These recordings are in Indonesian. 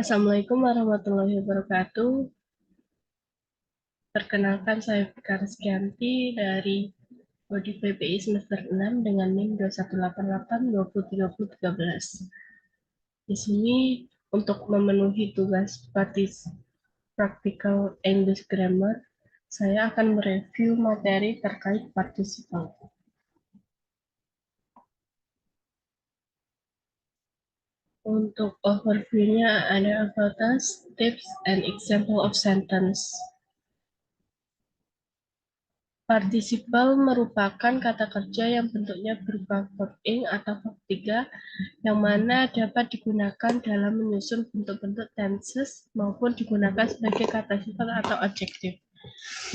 Assalamualaikum warahmatullahi wabarakatuh. Perkenalkan, saya Fika Rizkyanti dari Prodi PPI semester 6 dengan NIM 218820313. Di sini untuk memenuhi tugas Practical English Grammar, saya akan mereview materi terkait participle. Untuk overview-nya ada about us, tips, and example of sentence. Partisiple merupakan kata kerja yang bentuknya berupa verb ing atau verb 3 yang mana dapat digunakan dalam menyusun bentuk-bentuk tenses maupun digunakan sebagai kata sifat atau adjektif.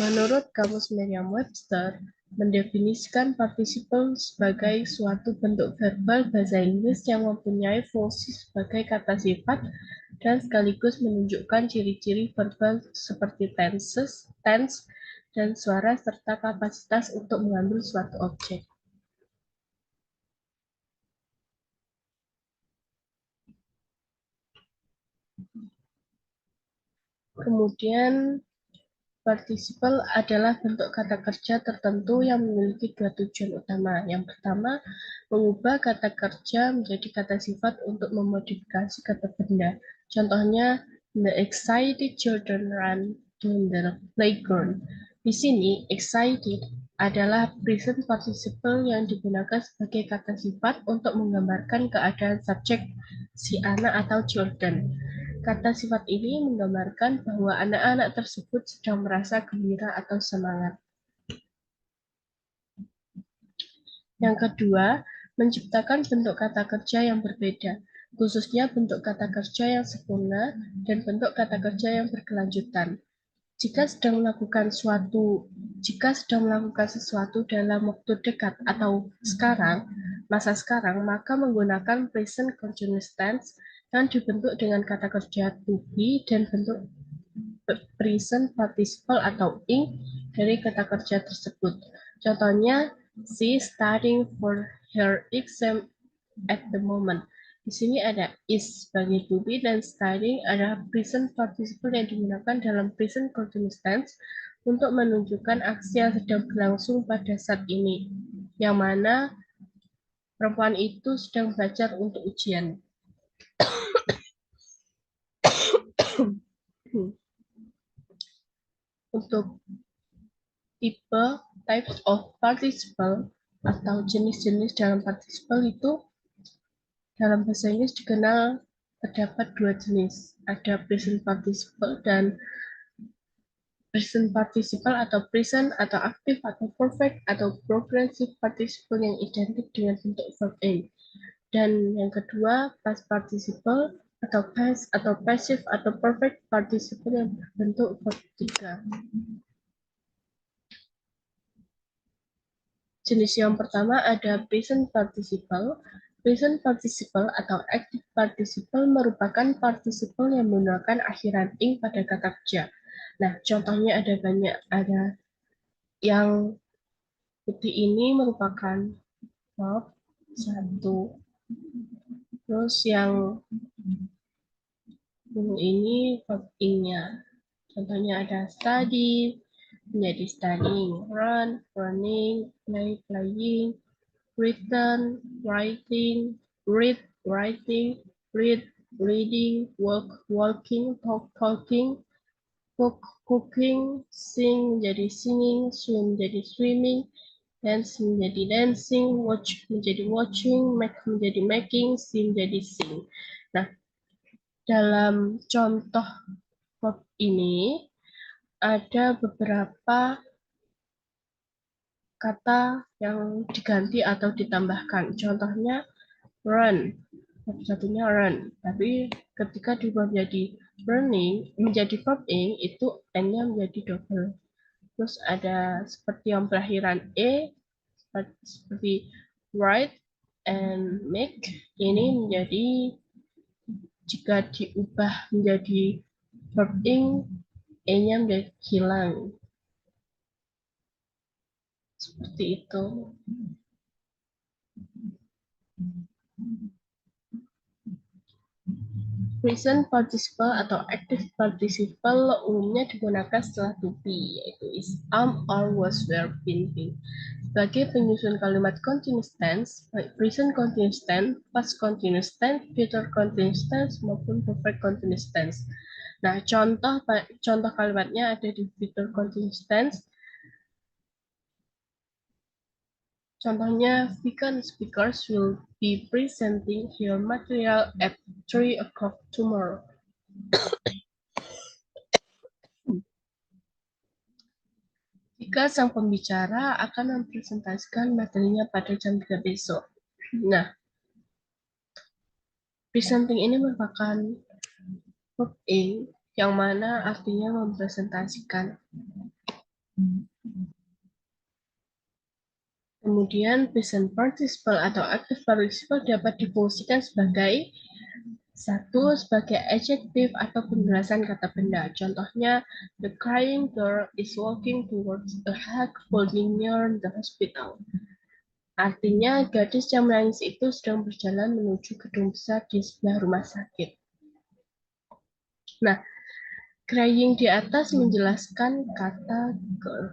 Menurut Kamus Merriam-Webster, mendefinisikan partisiple sebagai suatu bentuk verbal bahasa Inggris yang mempunyai fungsi sebagai kata sifat dan sekaligus menunjukkan ciri-ciri verbal seperti tense, dan suara serta kapasitas untuk mengambil suatu objek. Kemudian, partisiple adalah bentuk kata kerja tertentu yang memiliki dua tujuan utama. Yang pertama, mengubah kata kerja menjadi kata sifat untuk memodifikasi kata benda. Contohnya, the excited children run to the playground. Di sini, excited adalah present participle yang digunakan sebagai kata sifat untuk menggambarkan keadaan subjek si anak atau children. Kata sifat ini menggambarkan bahwa anak-anak tersebut sedang merasa gembira atau semangat. Yang kedua, menciptakan bentuk kata kerja yang berbeda, khususnya bentuk kata kerja yang sempurna dan bentuk kata kerja yang berkelanjutan. Jika sedang melakukan sesuatu dalam waktu dekat atau masa sekarang, maka menggunakan present continuous tense yang dibentuk dengan kata kerja to be dan bentuk present participle atau ing dari kata kerja tersebut. Contohnya, she studying for her exam at the moment. Di sini ada is sebagai to be dan studying adalah present participle yang digunakan dalam present continuous tense untuk menunjukkan aksi yang sedang berlangsung pada saat ini, yang mana perempuan itu sedang belajar untuk ujian. Untuk types of participle atau jenis-jenis dalam participle itu dalam bahasa Inggris dikenal terdapat dua jenis. Ada present participle dan present participle atau present atau active atau perfect atau progressive participle yang identik dengan bentuk verb ing. Dan yang kedua, past participle atau past atau passive atau perfect participle yang berbentuk verb 3. Jenis yang pertama ada present participle. Present participle atau active participle merupakan participle yang menggunakan akhiran ing pada kata kerja. Nah, contohnya ada banyak. Ada yang putih ini merupakan verb 1. Terus yang ini verb ing-nya. Contohnya ada study, menjadi studying, run, running, play, playing, written, writing, read, writing, read, reading, work, walking, talk, talking, cook, cooking, sing menjadi singing, swim menjadi swimming, dance menjadi dancing, watch menjadi watching, make menjadi making, sing menjadi sing. Nah, dalam contoh verb ini ada beberapa kata yang diganti atau ditambahkan. Contohnya run, satunya run. Tapi ketika diubah menjadi running, menjadi verb ing, itu n-nya menjadi double. Terus ada seperti yang berakhiran e, seperti write and make. Ini menjadi jika diubah menjadi verb ing, e-nya menjadi hilang. Seperti itu. Present participle atau active participle umumnya digunakan setelah to be, yaitu is, or was, were, been. Sebagai penyusun kalimat continuous tense, baik present continuous tense, past continuous tense, future continuous tense, maupun perfect continuous tense. Nah, contoh kalimatnya ada di future continuous tense. Contohnya, vegan speakers will be presenting their material at 3 o'clock tomorrow. Jika sang pembicara akan mempresentasikan materinya pada jam 3 besok. Nah, presenting ini merupakan verb A yang mana artinya mempresentasikan. Kemudian present participle atau active participle dapat difungsikan sebagai satu, sebagai adjective atau penjelasan kata benda. Contohnya, the crying girl is walking towards a hag holding near the hospital. Artinya, gadis yang menangis itu sedang berjalan menuju gedung besar di sebelah rumah sakit. Nah, crying di atas menjelaskan kata girl.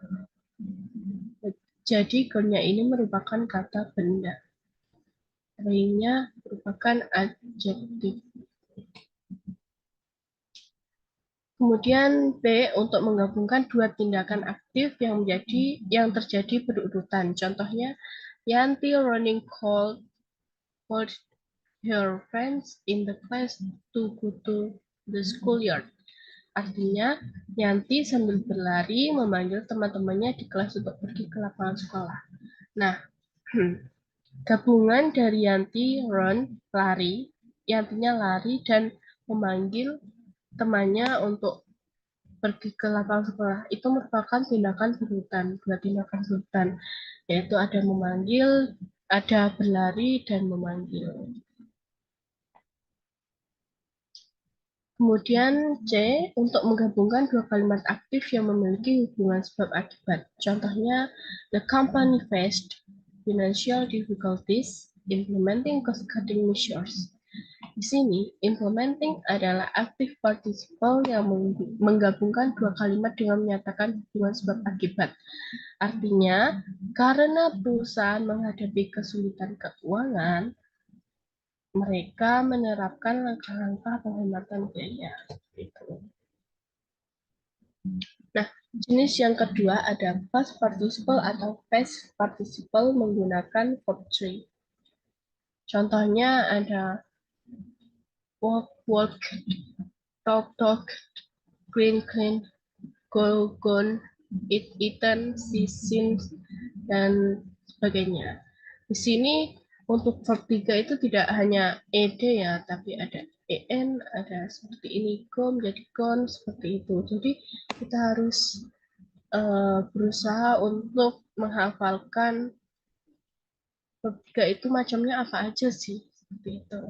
Jadi, girl-nya ini merupakan kata benda. Crying-nya merupakan adjektif. Kemudian B, untuk menggabungkan dua tindakan aktif yang terjadi berurutan. Contohnya, Yanti running called her friends in the class to go to the schoolyard. Artinya, Yanti sambil berlari memanggil teman-temannya di kelas untuk pergi ke lapangan sekolah. Nah, gabungan dari Yanti, run, lari, Yantinya lari dan memanggil temannya untuk pergi ke lapangan sekolah itu merupakan tindakan berurutan, dua tindakan berurutan, yaitu ada memanggil, ada berlari dan memanggil. Kemudian C, untuk menggabungkan dua kalimat aktif yang memiliki hubungan sebab akibat. Contohnya, the company faced financial difficulties implementing cost-cutting measures. Di sini, implementing adalah active participle yang menggabungkan dua kalimat dengan menyatakan hubungan sebab akibat. Artinya, karena perusahaan menghadapi kesulitan keuangan, mereka menerapkan langkah-langkah penghematan biaya. Nah, jenis yang kedua ada past participle atau past participle menggunakan verb 3. Contohnya ada walk, walk, talk, talk, clean, clean, go, gone, eat, eaten, see, seen, dan sebagainya. Di sini untuk verb 3 itu tidak hanya ed ya, tapi ada en, ada seperti ini, go menjadi gone, seperti itu. Jadi kita harus berusaha untuk menghafalkan verb 3 itu macamnya apa aja sih, seperti itu.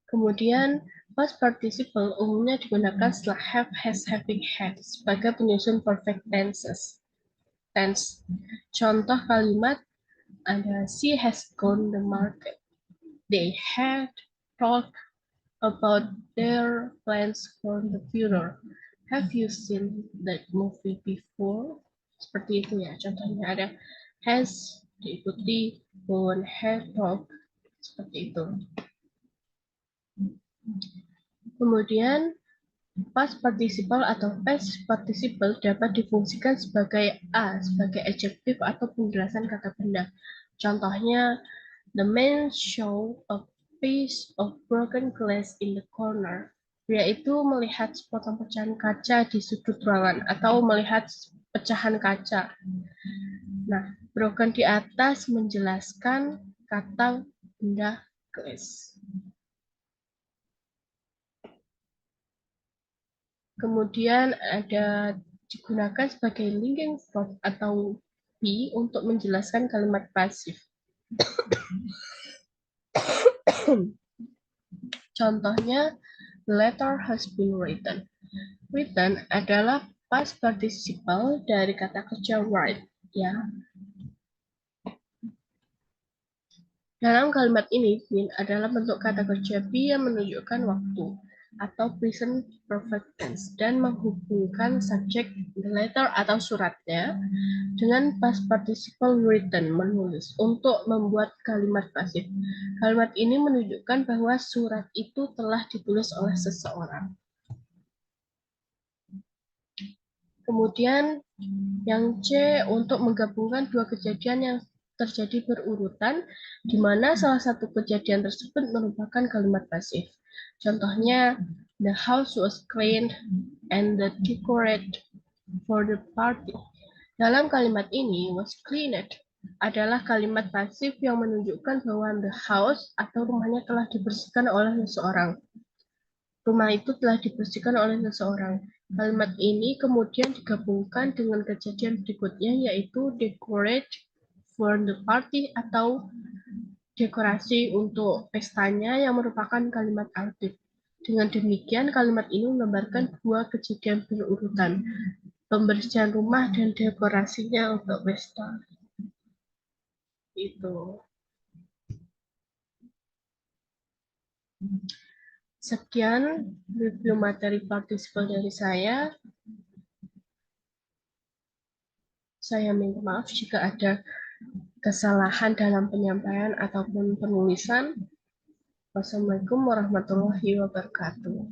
Kemudian past participle umumnya digunakan setelah have, has, having, had sebagai penyusun perfect tenses. Tense. Contoh kalimat ada she has gone the market. They had talked about their plans for the future. Have you seen that movie before? Seperti itu ya. Contohnya ada has diikuti gone, had, talked, seperti itu. Kemudian past participle atau past participle dapat difungsikan sebagai sebagai adjektif atau penjelasan kata benda. Contohnya, the man saw a piece of broken glass in the corner. Pria itu melihat sepotong pecahan kaca di sudut ruangan atau melihat pecahan kaca. Nah, broken di atas menjelaskan kata benda glass. Kemudian ada digunakan sebagai linking verb atau be untuk menjelaskan kalimat pasif. Contohnya, the letter has been written. Written adalah past participle dari kata kerja write, ya. Dalam kalimat ini, been adalah bentuk kata kerja be yang menunjukkan waktu atau present perfect tense dan menghubungkan subjek the letter atau suratnya dengan past participle written menulis untuk membuat kalimat pasif. Kalimat ini menunjukkan bahwa surat itu telah ditulis oleh seseorang. Kemudian yang C untuk menggabungkan dua kejadian yang terjadi berurutan, di mana salah satu kejadian tersebut merupakan kalimat pasif. Contohnya, the house was cleaned and the decorated for the party. Dalam kalimat ini, was cleaned adalah kalimat pasif yang menunjukkan bahwa the house atau rumahnya telah dibersihkan oleh seseorang. Rumah itu telah dibersihkan oleh seseorang. Kalimat ini kemudian digabungkan dengan kejadian berikutnya, yaitu decorate for the party atau dekorasi untuk pestanya yang merupakan kalimat aktif. Dengan demikian, kalimat ini menggambarkan dua kejadian berurutan, pembersihan rumah dan dekorasinya untuk pesta. Itu. Sekian review materi partisipal dari saya. Saya minta maaf jika ada kesalahan dalam penyampaian ataupun penulisan. Wassalamualaikum warahmatullahi wabarakatuh.